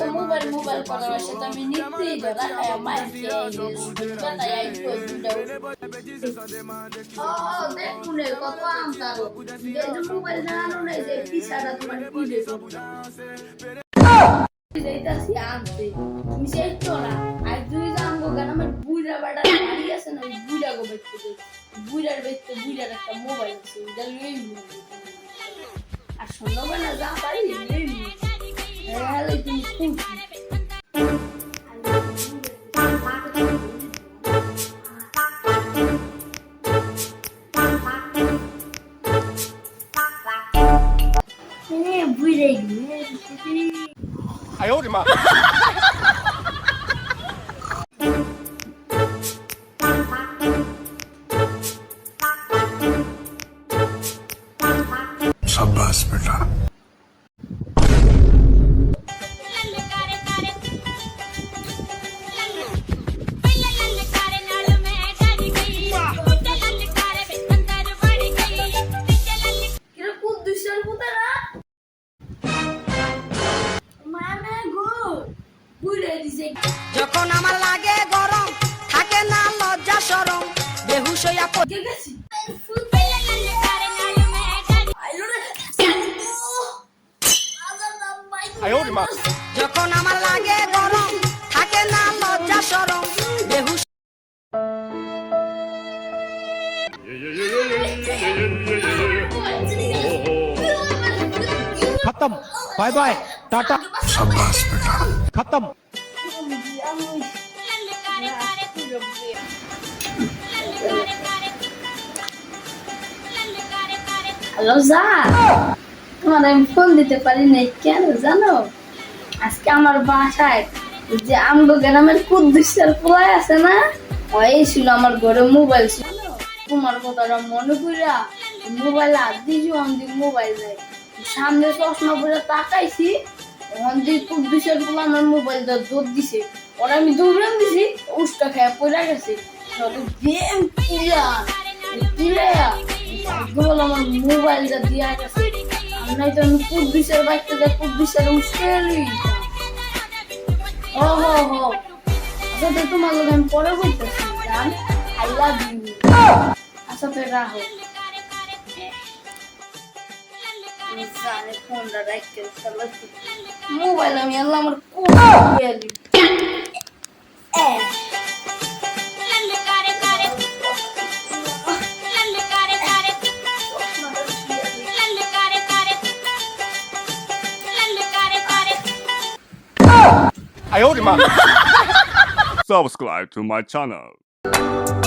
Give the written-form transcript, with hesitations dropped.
তো mobile mobile করার সাথে আমি নিতেই ধরা মার খেয়ে দেখুন কত আম তারো মোবাইল জানানো নেই যে পিছাটা তোমার কি দেখো যাইতাছি আনতে তুমি সেই তো না আর দুই জানবো কেন আমার বুইড়া বাড়া বাড়ি আছে না ওই বুইড়া গো বেচতে বুইড়ার বেচতে বুইড়ার একটা মোবাইল আছে ওইটা লই আর শুনবো না যা পারি লই হ্যালো তুমি খুশি বুইড়া哎呦我的妈！शाबाश बेटा যখন আমার লাগে গরম থাকে না লজ্জা শরম বেহুশ হইয়া পড়ে গেছি যখন আমার লাগে গরম থাকে না লজ্জা শরম বেহুশ खत्म बाय बाय टाटा शाबाश बेटा खत्म হ্যালো যা তোমার আমি ফোন দিতে পারি নাই কেন জানো আজকে আমার বাসায় যে আমগো গ্রামের কুদ্দুসের পোলাই আছে না ওই ছিল আমার ঘরে মোবাইল ছিল তোমার কথাটা মনে করিয়া মোবাইল হাত দিয়েছি অন্দিক মোবাইল নাই সামনে চশমা পরে তাকাইছি অন্দিক কুদ্দুসের পোলা আমার মোবাইলটা দৌড় দিছে ওরা আমি দৌড়ান দিছি উষ্টা খেয়ে পড়ে গেছে গেম কিলায়া আমার মোবাইলটা দিয়া গেছে নাই তো আমি কুদ্দুসের বাচ্চা যাই কুদ্দুসের উস্কেলি ও হো হো আচ্ছা তো তোমার লোক আমি পরে বলতেছি জান আই লাভ ইউ আচ্ছা তো রাখো ফোনটা রাখতে মোবাইল আমি আল্লাহ আমার কোয়ালি哎呦我的妈！Subscribe to my channel.